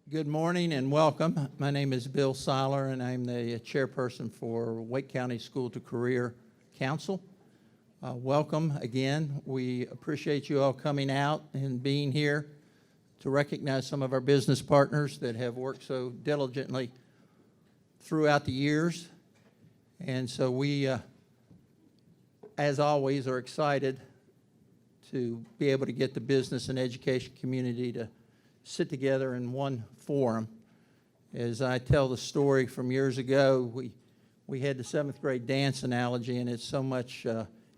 Good morning and welcome. My name is Bill Seiler, and I'm the chairperson for Wake County School to Career Council. Welcome again. We appreciate you all coming out and being here to recognize some of our business partners that have worked so diligently throughout the years. And so we, as always, are excited to be able to get the business and education community to sit together in one forum. As I tell the story from years ago, we had the 7th grade dance analogy, and it's so much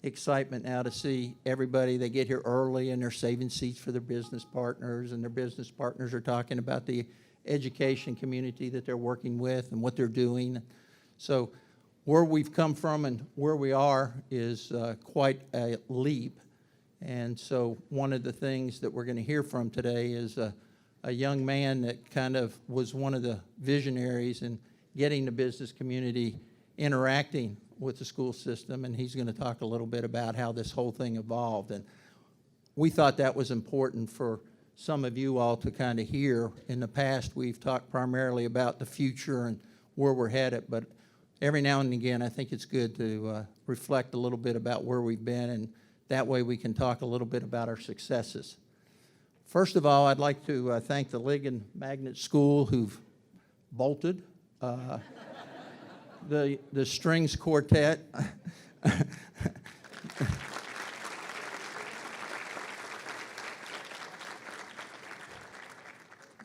excitement now to see everybody. They get here early and they're saving seats for their business partners, and their business partners are talking about the education community that they're working with and what they're doing. So where we've come from and where we are is quite a leap. And so one of the things that we're going to hear from today is a young man that kind of was one of the visionaries in getting the business community interacting with the school system, and he's going to talk a little bit about how this whole thing evolved. And we thought that was important for some of you all to kind of hear. In the past, we've talked primarily about the future and where we're headed, but every now and again, I think it's good to reflect a little bit about where we've been, and that way we can talk a little bit about our successes. First of all, I'd like to thank the Ligon Magnet School who've bolted, the strings quartet.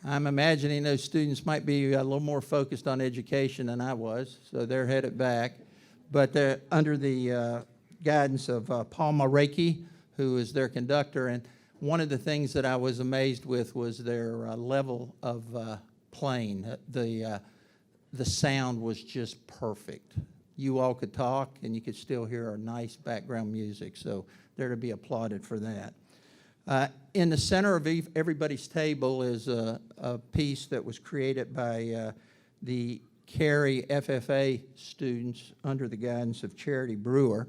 I'm imagining those students might be a little more focused on education than I was, so they're headed back. But they're under the guidance of Palma Reiki, who is their conductor. And one of the things that I was amazed with was their level of playing. The sound was just perfect. You all could talk, and you could still hear our nice background music, so they're to be applauded for that. In the center of everybody's table is a piece that was created by the Cary FFA students under the guidance of Charity Brewer,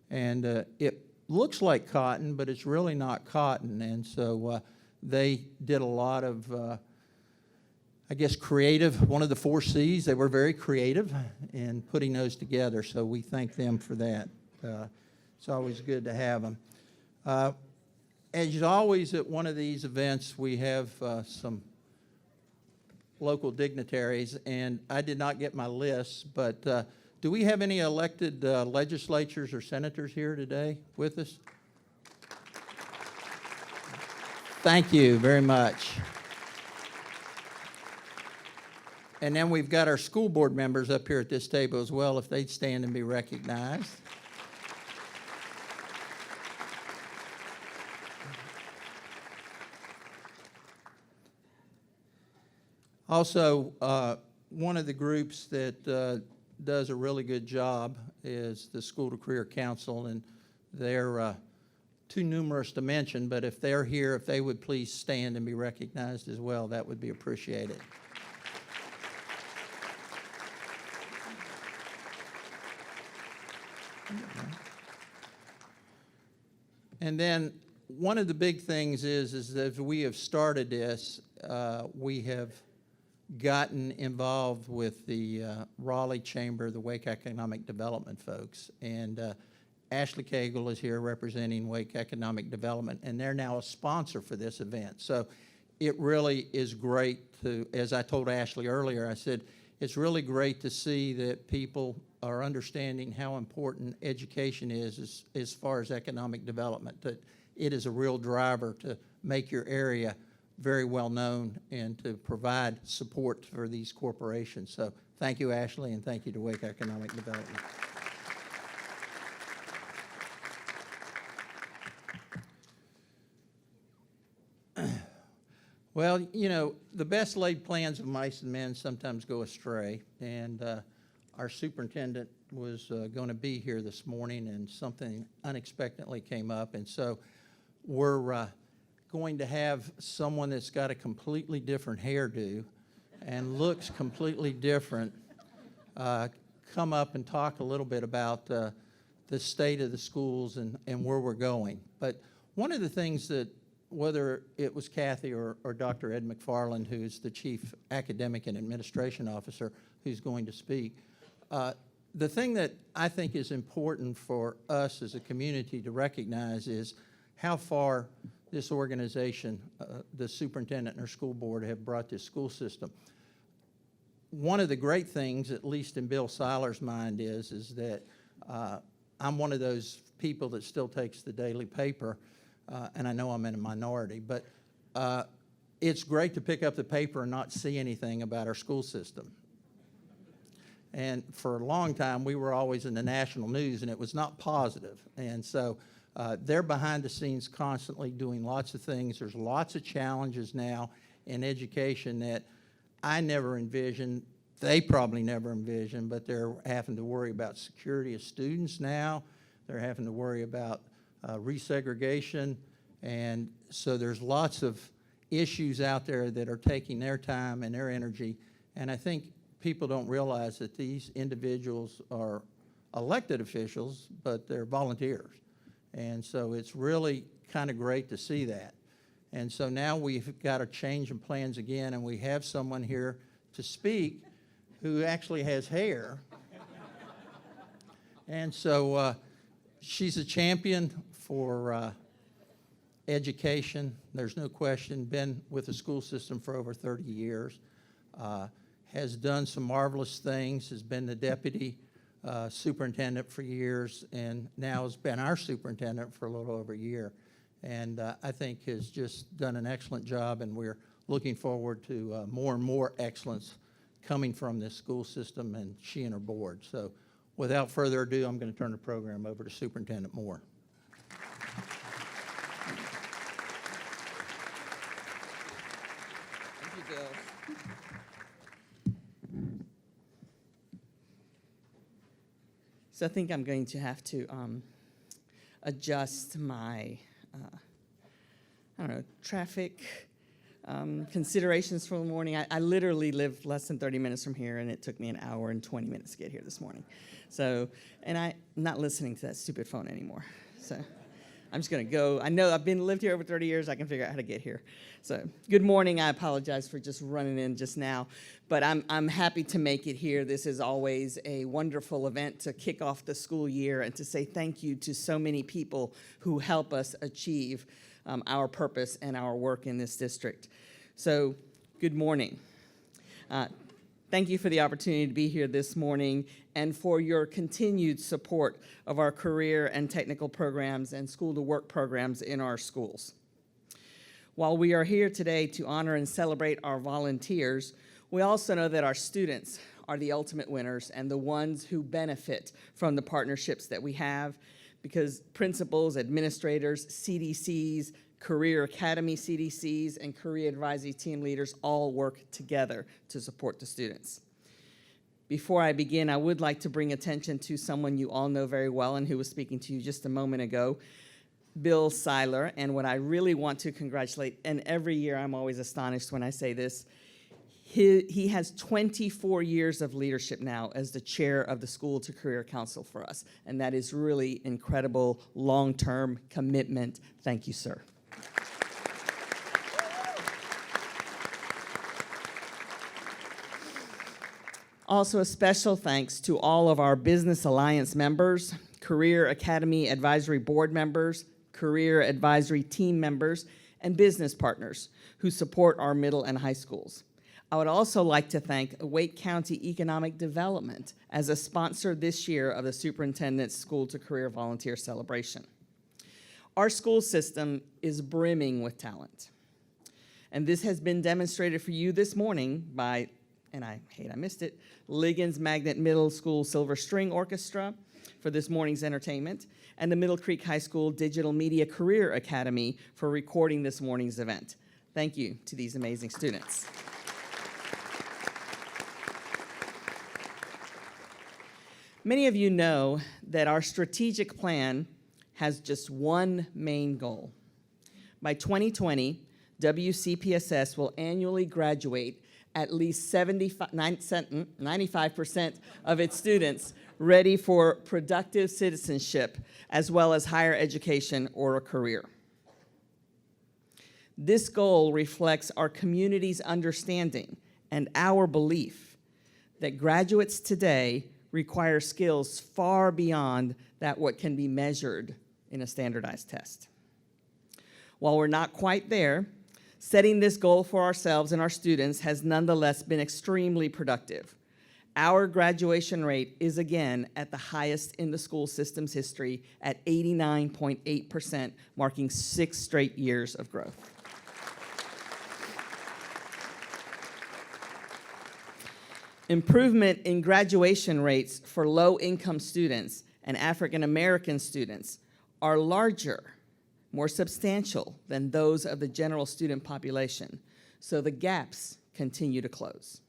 and it looks like cotton, but it's really not cotton. And so they did a lot of, I guess, creative, one of the 4 C's. They were very creative in putting those together, so we thank them for that. It's always good to have them. As always at one of these events, we have some local dignitaries, and I did not get my list, but do we have any elected legislators or senators here today with us? Thank you very much. And then we've got our school board members up here at this table as well, if they'd stand and be recognized. Also, one of the groups that does a really good job is the School to Career Council, and they're too numerous to mention, but if they're here, if they would please stand and be recognized as well, that would be appreciated. And then one of the big things is that as we have started this, we have gotten involved with the Raleigh Chamber, the Wake Economic Development folks, and Ashley Cagle is here representing Wake Economic Development, and they're now a sponsor for this event. So it really is great to, as I told Ashley earlier, I said, it's really great to see that people are understanding how important education is as far as economic development, that it is a real driver to make your area very well known and to provide support for these corporations. So thank you, Ashley, and thank you to Wake Economic Development. Well, you know, the best laid plans of mice and men sometimes go astray, and our superintendent was going to be here this morning, and something unexpectedly came up, and so we're going to have someone that's got a completely different hairdo and looks completely different come up and talk a little bit about the state of the schools and where we're going. But one of the things that whether it was Kathy or Dr. Ed McFarland, who's the Chief Academic and Administration Officer, who's going to speak, the thing that I think is important for us as a community to recognize is how far this organization, the superintendent and her school board, have brought this school system. One of the great things, at least in Bill Seiler's mind, is that I'm one of those people that still takes the daily paper, and I know I'm in a minority, but it's great to pick up the paper and not see anything about our school system. And for a long time, we were always in the national news, and it was not positive. And so they're behind the scenes constantly doing lots of things. There's lots of challenges now in education that I never envisioned. They probably never envisioned, but they're having to worry about security of students now. They're having to worry about resegregation. And so there's lots of issues out there that are taking their time and their energy. And I think people don't realize that these individuals are elected officials, but they're volunteers. And so it's really kind of great to see that. And so now we've got a change in plans again, and we have someone here to speak who actually has hair. And so she's a champion for education. There's no question, been with the school system for over 30 years. Has done some marvelous things, has been the deputy superintendent for years, and now has been our superintendent for a little over a year. And I think has just done an excellent job, and we're looking forward to more and more excellence coming from this school system and she and her board. So without further ado, I'm going to turn the program over to Superintendent Moore. Thank you, Bill. So I think I'm going to have to adjust my, I don't know, traffic considerations for the morning. I literally live less than 30 minutes from here, and it took me an hour and 20 minutes to get here this morning. So, and I'm not listening to that stupid phone anymore. So I'm just going to go. I know I've lived here over 30 years. I can figure out how to get here. So good morning. I apologize for just running in just now, but I'm happy to make it here. This is always a wonderful event to kick off the school year and to say thank you to so many people who help us achieve our purpose and our work in this district. So good morning. Thank you for the opportunity to be here this morning and for your continued support of our career and technical programs and school-to-work programs in our schools. While we are here today to honor and celebrate our volunteers, we also know that our students are the ultimate winners and the ones who benefit from the partnerships that we have, because principals, administrators, CDCs, Career Academy CDCs, and Career Advisory Team leaders all work together to support the students. Before I begin, I would like to bring attention to someone you all know very well and who was speaking to you just a moment ago, Bill Seiler. And what I really want to congratulate, and every year I'm always astonished when I say this, he has 24 years of leadership now as the chair of the School to Career Council for us. And that is really incredible long-term commitment. Thank you, sir. Also, a special thanks to all of our Business Alliance members, Career Academy Advisory Board members, Career Advisory Team members, and business partners who support our middle and high schools. I would also like to thank Wake County Economic Development as a sponsor this year of the Superintendent's School to Career Volunteer Celebration. Our school system is brimming with talent, and this has been demonstrated for you this morning by, and I missed it, Liggins Magnet Middle School Silver String Orchestra for this morning's entertainment, and the Middle Creek High School Digital Media Career Academy for recording this morning's event. Thank you to these amazing students. Many of you know that our strategic plan has just one main goal. By 2020, WCPSS will annually graduate at least 95% of its students ready for productive citizenship, as well as higher education or a career. This goal reflects our community's understanding and our belief that graduates today require skills far beyond that what can be measured in a standardized test. While we're not quite there, setting this goal for ourselves and our students has nonetheless been extremely productive. Our graduation rate is again at the highest in the school system's history at 89.8%, marking 6 straight years of growth. Improvement in graduation rates for low-income students and African American students are larger, more substantial than those of the general student population, so the gaps continue to close.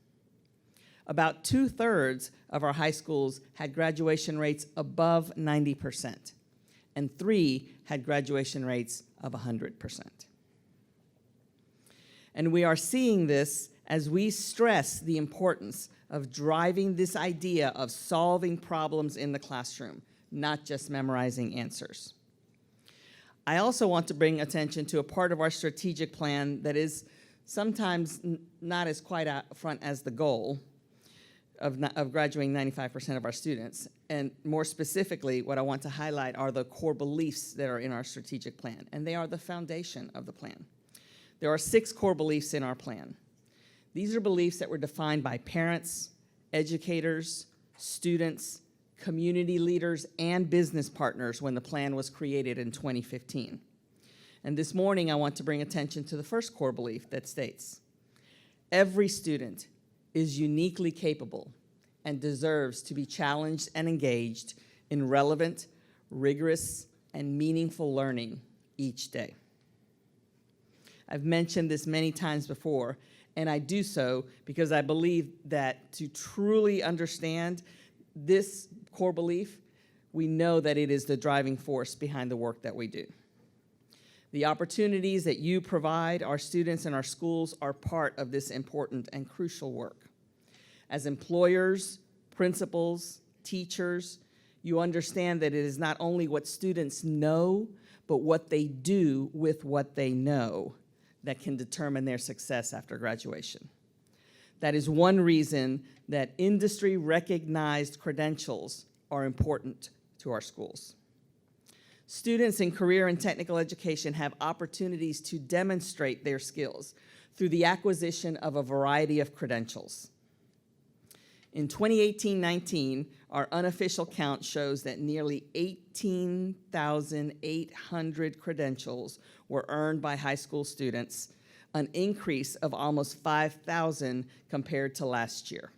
About 2/3 of our high schools had graduation rates above 90%, and 3 had graduation rates of 100%. And we are seeing this as we stress the importance of driving this idea of solving problems in the classroom, not just memorizing answers. I also want to bring attention to a part of our strategic plan that is sometimes not as quite out front as the goal of graduating 95% of our students. And more specifically, what I want to highlight are the core beliefs that are in our strategic plan, and they are the foundation of the plan. There are 6 core beliefs in our plan. These are beliefs that were defined by parents, educators, students, community leaders, and business partners when the plan was created in 2015. And this morning, I want to bring attention to the first core belief that states, every student is uniquely capable and deserves to be challenged and engaged in relevant, rigorous, and meaningful learning each day. I've mentioned this many times before, and I do so because I believe that to truly understand this core belief, we know that it is the driving force behind the work that we do. The opportunities that you provide our students and our schools are part of this important and crucial work. As employers, principals, teachers, you understand that it is not only what students know, but what they do with what they know that can determine their success after graduation. That is one reason that industry-recognized credentials are important to our schools. Students in career and technical education have opportunities to demonstrate their skills through the acquisition of a variety of credentials. In 2018-19, our unofficial count shows that nearly 18,800 credentials were earned by high school students, an increase of almost 5,000 compared to last year.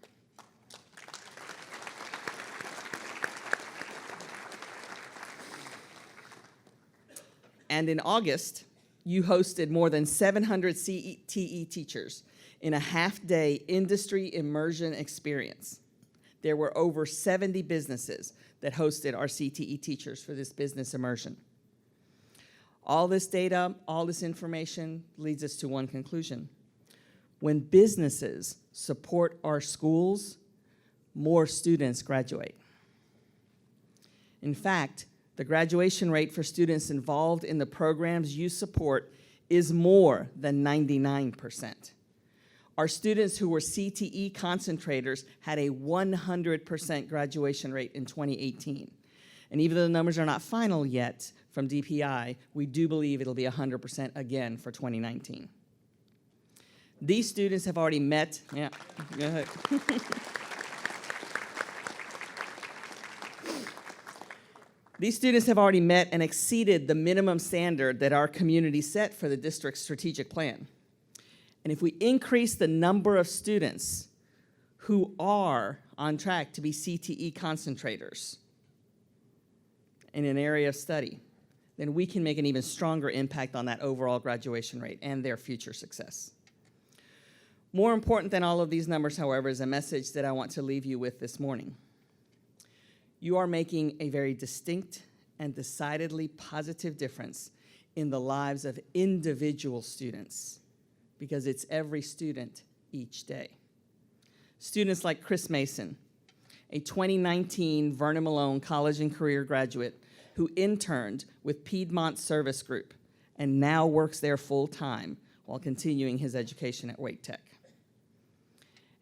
And in August, you hosted more than 700 CTE teachers in a half-day industry immersion experience. There were over 70 businesses that hosted our CTE teachers for this business immersion. All this data, all this information leads us to one conclusion. When businesses support our schools, more students graduate. In fact, the graduation rate for students involved in the programs you support is more than 99%. Our students who were CTE concentrators had a 100% graduation rate in 2018. And even though the numbers are not final yet from DPI, we do believe it'll be 100% again for 2019. These students have already met, go ahead. These students have already met and exceeded the minimum standard that our community set for the district's strategic plan. And if we increase the number of students who are on track to be CTE concentrators in an area of study, then we can make an even stronger impact on that overall graduation rate and their future success. More important than all of these numbers, however, is a message that I want to leave you with this morning. You are making a very distinct and decidedly positive difference in the lives of individual students, because it's every student each day. Students like Chris Mason, a 2019 Vernon Malone College and Career graduate who interned with Piedmont Service Group and now works there full-time while continuing his education at Wake Tech.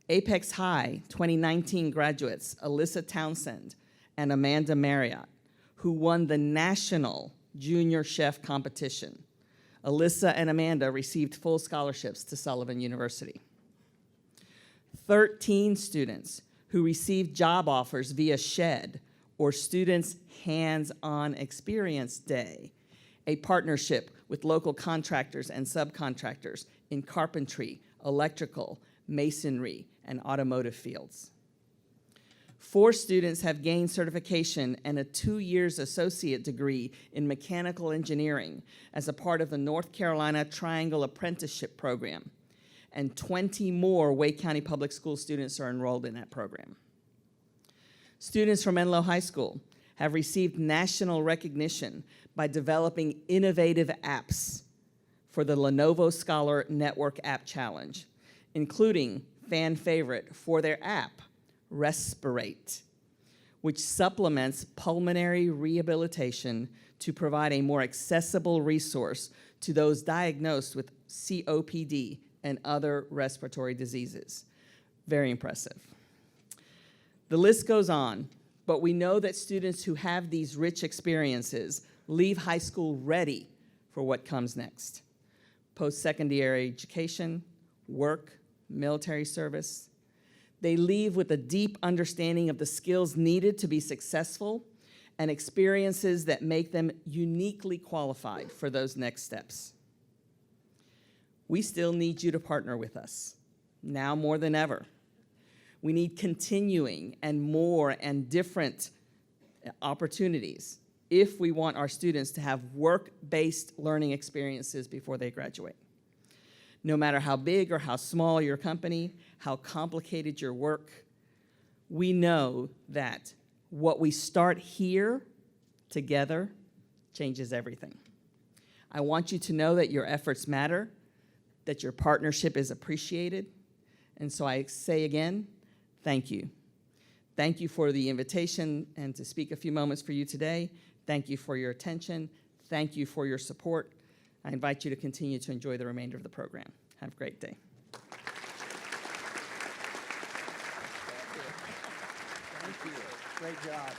Apex High 2019 graduates Alyssa Townsend and Amanda Marriott, who won the National Junior Chef Competition. Alyssa and Amanda received full scholarships to Sullivan University. 13 students who received job offers via SHED, or Students Hands-On Experience Day, a partnership with local contractors and subcontractors in carpentry, electrical, masonry, and automotive fields. 4 students have gained certification and a 2 years associate degree in mechanical engineering as a part of the North Carolina Triangle Apprenticeship Program, and 20 more Wake County Public School students are enrolled in that program. Students from Menlo High School have received national recognition by developing innovative apps for the Lenovo Scholar Network App Challenge, including fan favorite for their app, Respirate, which supplements pulmonary rehabilitation to provide a more accessible resource to those diagnosed with COPD and other respiratory diseases. Very impressive. The list goes on, but we know that students who have these rich experiences leave high school ready for what comes next. Post-secondary education, work, military service. They leave with a deep understanding of the skills needed to be successful and experiences that make them uniquely qualified for those next steps. We still need you to partner with us, now more than ever. We need continuing and more and different opportunities if we want our students to have work-based learning experiences before they graduate. No matter how big or how small your company, how complicated your work, we know that what we start here together changes everything. I want you to know that your efforts matter, that your partnership is appreciated, and so I say again, thank you. Thank you for the invitation and to speak a few moments for you today. Thank you for your attention. Thank you for your support. I invite you to continue to enjoy the remainder of the program. Have a great day. Thank you. Great job.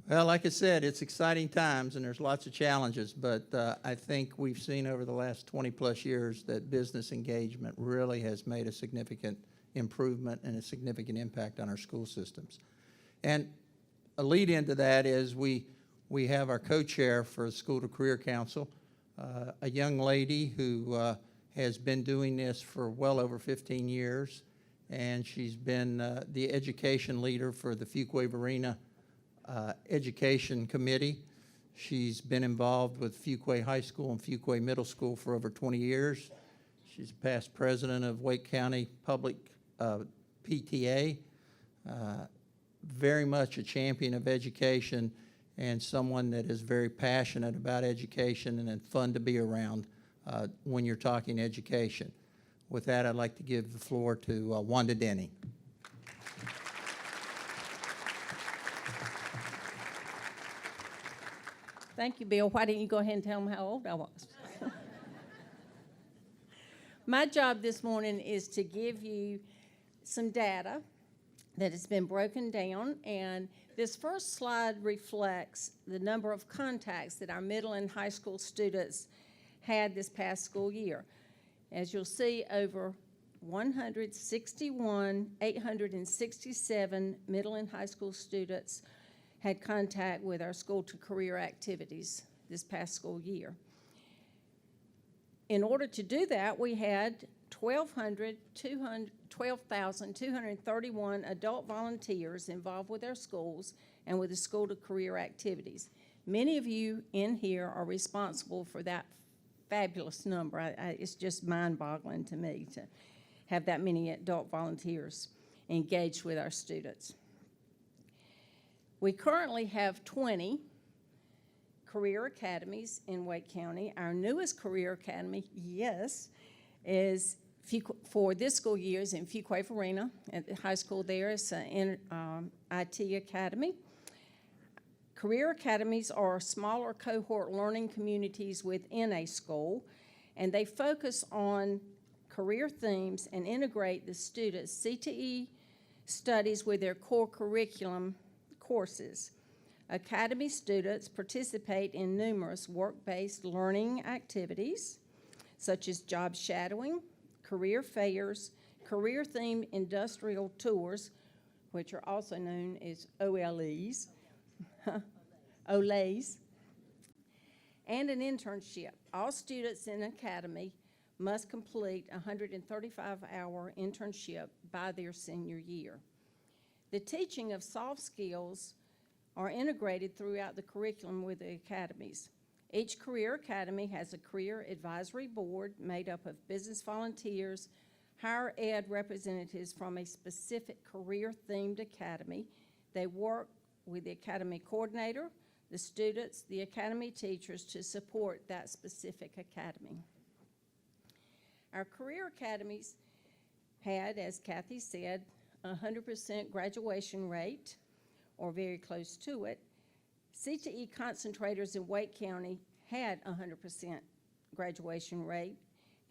Well, like I said, it's exciting times and there's lots of challenges, but I think we've seen over the last 20-plus years that business engagement really has made a significant improvement and a significant impact on our school systems. And a lead into that is we have our co-chair for the School to Career Council, a young lady who has been doing this for well over 15 years, and she's been the education leader for the Fuquay-Varina Education Committee. She's been involved with Fuquay High School and Fuquay Middle School for over 20 years. She's past president of Wake County Public PTA, very much a champion of education and someone that is very passionate about education and fun to be around when you're talking education. With that, I'd like to give the floor to Wanda Denny. Thank you, Bill. Why didn't you go ahead and tell them how old I was? My job this morning is to give you some data that has been broken down, and this first slide reflects the number of contacts that our middle and high school students had this past school year. As you'll see, over 867 middle and high school students had contact with our school to career activities this past school year. In order to do that, we had 12,231 adult volunteers involved with our schools and with the school to career activities. Many of you in here are responsible for that fabulous number. It's just mind-boggling to me to have that many adult volunteers engaged with our students. We currently have 20 career academies in Wake County. Our newest career academy, yes, is for this school year is in Fuquay-Varina at the high school there. It's an IT academy. Career academies are smaller cohort learning communities within a school, and they focus on career themes and integrate the students' CTE studies with their core curriculum courses. Academy students participate in numerous work-based learning activities, such as job shadowing, career fairs, career-themed industrial tours, which are also known as OLEs, OLEs, and an internship. All students in Academy must complete a 135-hour internship by their senior year. The teaching of soft skills are integrated throughout the curriculum with the academies. Each career academy has a career advisory board made up of business volunteers, higher ed representatives from a specific career-themed academy. They work with the academy coordinator, the students, the academy teachers to support that specific academy. Our career academies had, as Kathy said, a 100% graduation rate, or very close to it. CTE concentrators in Wake County had a 100% graduation rate,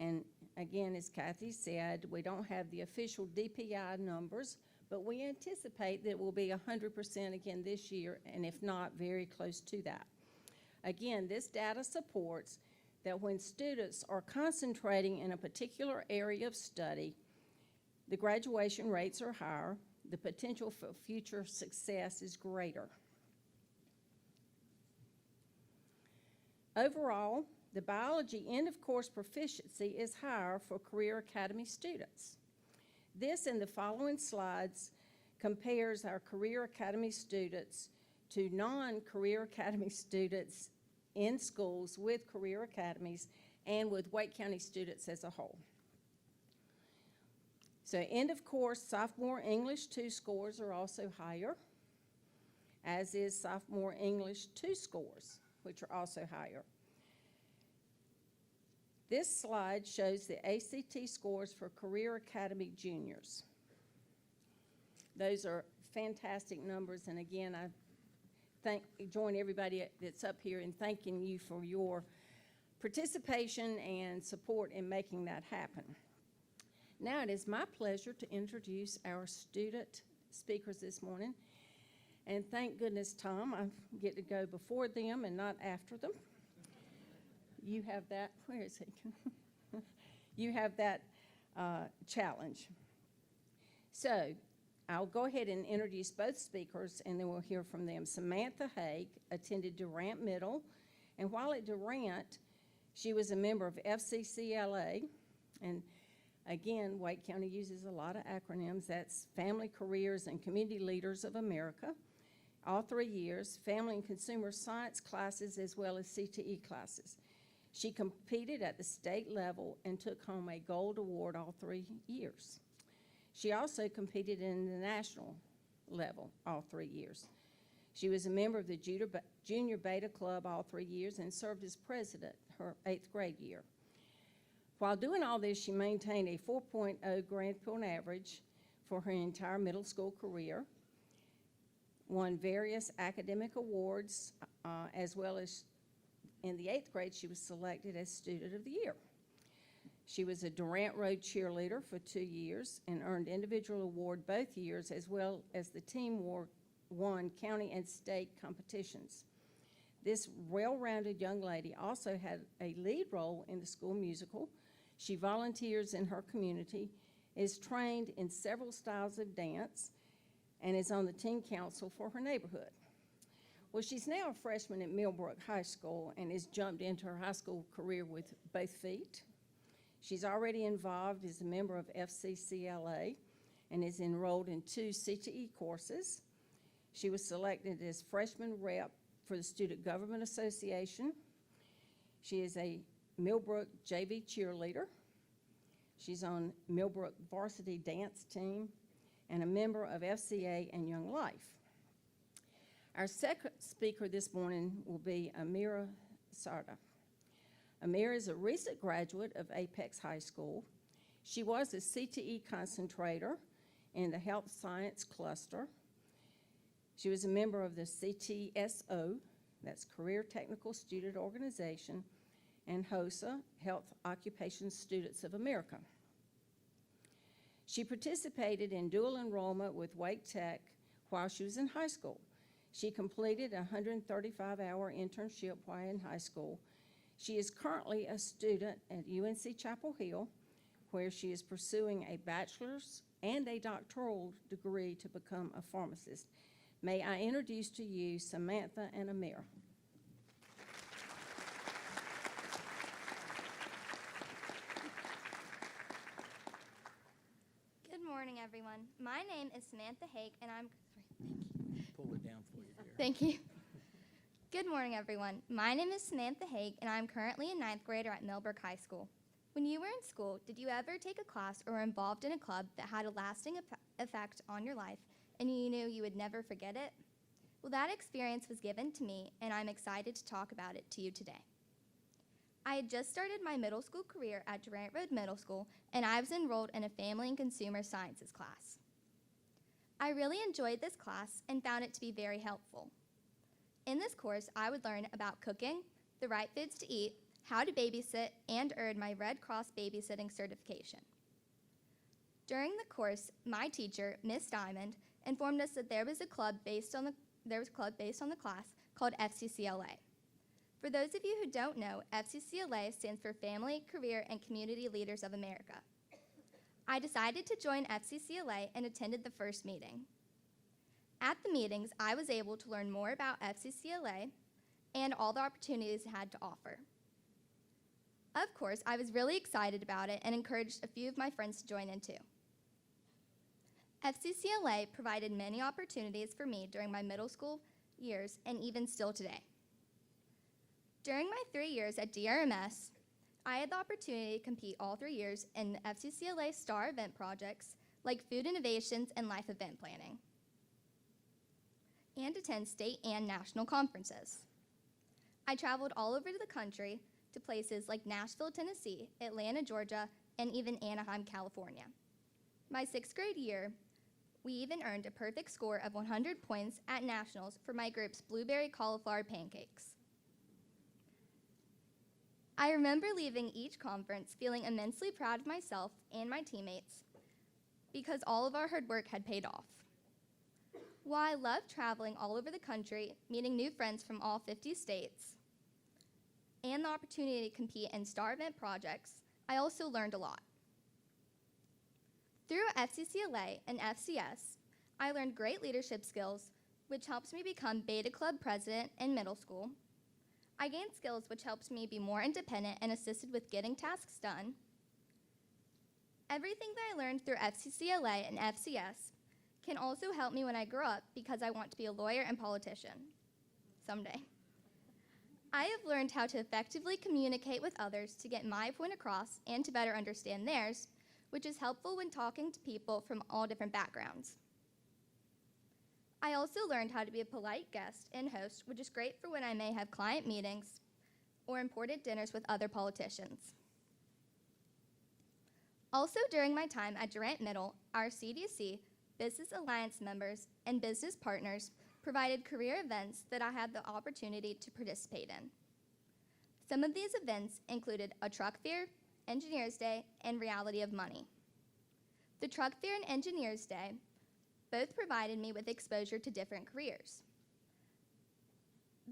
and again, as Kathy said, we don't have the official DPI numbers, but we anticipate that it will be 100% again this year, and if not, very close to that. Again, this data supports that when students are concentrating in a particular area of study, the graduation rates are higher, the potential for future success is greater. Overall, the biology end-of-course proficiency is higher for Career Academy students. This and the following slides compares our Career Academy students to non-Career Academy students in schools with career academies and with Wake County students as a whole. So end of course, sophomore English 2 scores are also higher, as is sophomore English 2 scores, which are also higher. This slide shows the ACT scores for Career Academy juniors. Those are fantastic numbers, and again, I join everybody that's up here in thanking you for your participation and support in making that happen. Now it is my pleasure to introduce our student speakers this morning. And thank goodness, Tom, I get to go before them and not after them. You have that, where is he? You have that challenge. So I'll go ahead and introduce both speakers, and then we'll hear from them. Samantha Hague attended Durant Middle, and while at Durant, she was a member of FCCLA, and again, Wake County uses a lot of acronyms. That's Family Careers and Community Leaders of America, all 3 years, Family and Consumer Science classes, as well as CTE classes. She competed at the state level and took home a gold award all 3 years. She also competed in the national level all 3 years. She was a member of the Junior Beta Club all 3 years and served as president her 8th grade year. While doing all this, she maintained a 4.0 grade point average for her entire middle school career, won various academic awards, as well as in the 8th grade, she was selected as Student of the Year. She was a Durant Road cheerleader for 2 years and earned individual award both years, as well as the team won county and state competitions. This well-rounded young lady also had a lead role in the school musical. She volunteers in her community, is trained in several styles of dance, and is on the teen council for her neighborhood. Well, she's now a freshman at Millbrook High School and has jumped into her high school career with both feet. She's already involved as a member of FCCLA and is enrolled in 2 CTE courses. She was selected as freshman rep for the Student Government Association. She is a Millbrook JV cheerleader. She's on Millbrook varsity dance team and a member of FCA and Young Life. Our second speaker this morning will be Amira Sardar. Amira is a recent graduate of Apex High School. She was a CTE concentrator in the health science cluster. She was a member of the CTSO, that's Career Technical Student Organization, and HOSA, Health Occupation Students of America. She participated in dual enrollment with Wake Tech while she was in high school. She completed a 135-hour internship while in high school. She is currently a student at UNC Chapel Hill, where she is pursuing a bachelor's and a doctoral degree to become a pharmacist. May I introduce to you Samantha and Amira. Good morning, everyone. My name is Samantha Hague, and I'm... Pull it down for you, dear. Thank you. Good morning, everyone. My name is Samantha Hague, and I'm currently a 9th grader at Millbrook High School. When you were in school, did you ever take a class or were involved in a club that had a lasting effect on your life, and you knew you would never forget it? Well, that experience was given to me, and I'm excited to talk about it to you today. I had just started my middle school career at Durant Road Middle School, and I was enrolled in a Family and Consumer Sciences class. I really enjoyed this class and found it to be very helpful. In this course, I would learn about cooking, the right foods to eat, how to babysit, and earn my Red Cross babysitting certification. During the course, my teacher, Miss Diamond, informed us that there was a club based on the class called FCCLA. For those of you who don't know, FCCLA stands for Family, Career, and Community Leaders of America. I decided to join FCCLA and attended the first meeting. At the meetings, I was able to learn more about FCCLA and all the opportunities it had to offer. Of course, I was really excited about it and encouraged a few of my friends to join in too. FCCLA provided many opportunities for me during my middle school years and even still today. During my 3 years at DRMS, I had the opportunity to compete all 3 years in FCCLA STAR event projects like Food Innovations and Life Event Planning, and attend state and national conferences. I traveled all over the country to places like Nashville, Tennessee, Atlanta, Georgia, and even Anaheim, California. My 6th grade year, we even earned a perfect score of 100 points at nationals for my group's blueberry cauliflower pancakes. I remember leaving each conference feeling immensely proud of myself and my teammates because all of our hard work had paid off. While I loved traveling all over the country, meeting new friends from all 50 states, and the opportunity to compete in STAR event projects, I also learned a lot. Through FCCLA and FCS, I learned great leadership skills, which helps me become Beta Club president in middle school. I gained skills which helped me be more independent and assisted with getting tasks done. Everything that I learned through FCCLA and FCS can also help me when I grow up because I want to be a lawyer and politician someday. I have learned how to effectively communicate with others to get my point across and to better understand theirs, which is helpful when talking to people from all different backgrounds. I also learned how to be a polite guest and host, which is great for when I may have client meetings or important dinners with other politicians. Also, during my time at Durant Middle, our CDC, Business Alliance members, and business partners provided career events that I had the opportunity to participate in. Some of these events included a truck fair, Engineers Day, and Reality of Money. The truck fair and Engineers Day both provided me with exposure to different careers.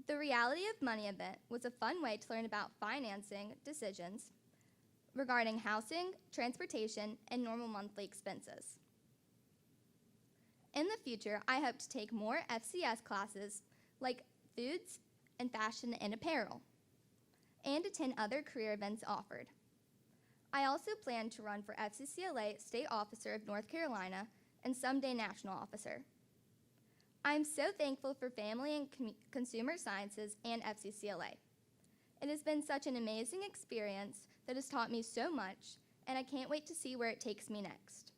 The Reality of Money event was a fun way to learn about financing decisions regarding housing, transportation, and normal monthly expenses. In the future, I hope to take more FCS classes like foods and fashion and apparel, and attend other career events offered. I also plan to run for FCCLA State Officer of North Carolina and someday National Officer. I am so thankful for Family and Consumer Sciences and FCCLA. It has been such an amazing experience that has taught me so much, and I can't wait to see where it takes me next.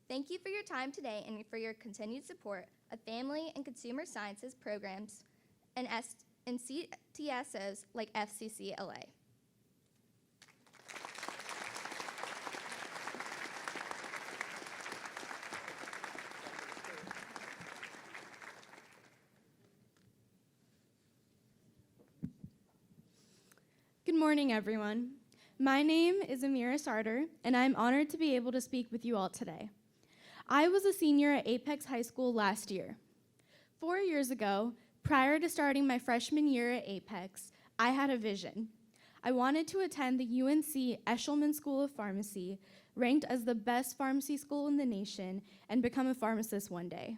Thank you for your time today and for your continued support of Family and Consumer Sciences programs and CTSOs like FCCLA. Good morning, everyone. My name is Amira Sardar, and I'm honored to be able to speak with you all today. I was a senior at Apex High School last year. 4 years ago, prior to starting my freshman year at Apex, I had a vision. I wanted to attend the UNC Eshelman School of Pharmacy, ranked as the best pharmacy school in the nation, and become a pharmacist one day.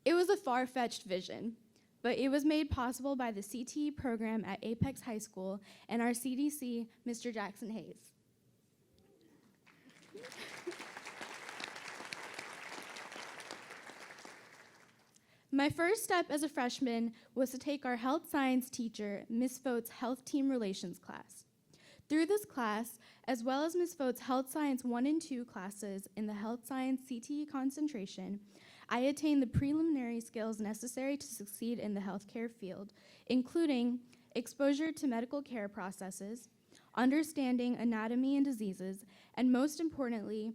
It was a far-fetched vision, but it was made possible by the CTE program at Apex High School and our CDC, Mr. Jackson Hayes. My first step as a freshman was to take our health science teacher, Ms. Fote's Health Team Relations class. Through this class, as well as Ms. Fote's Health Science 1 and 2 classes in the Health Science CTE concentration, I attained the preliminary skills necessary to succeed in the healthcare field, including exposure to medical care processes, understanding anatomy and diseases, and most importantly,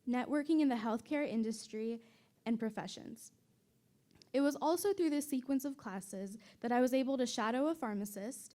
networking in the healthcare industry and professions. It was also through this sequence of classes that I was able to shadow a pharmacist,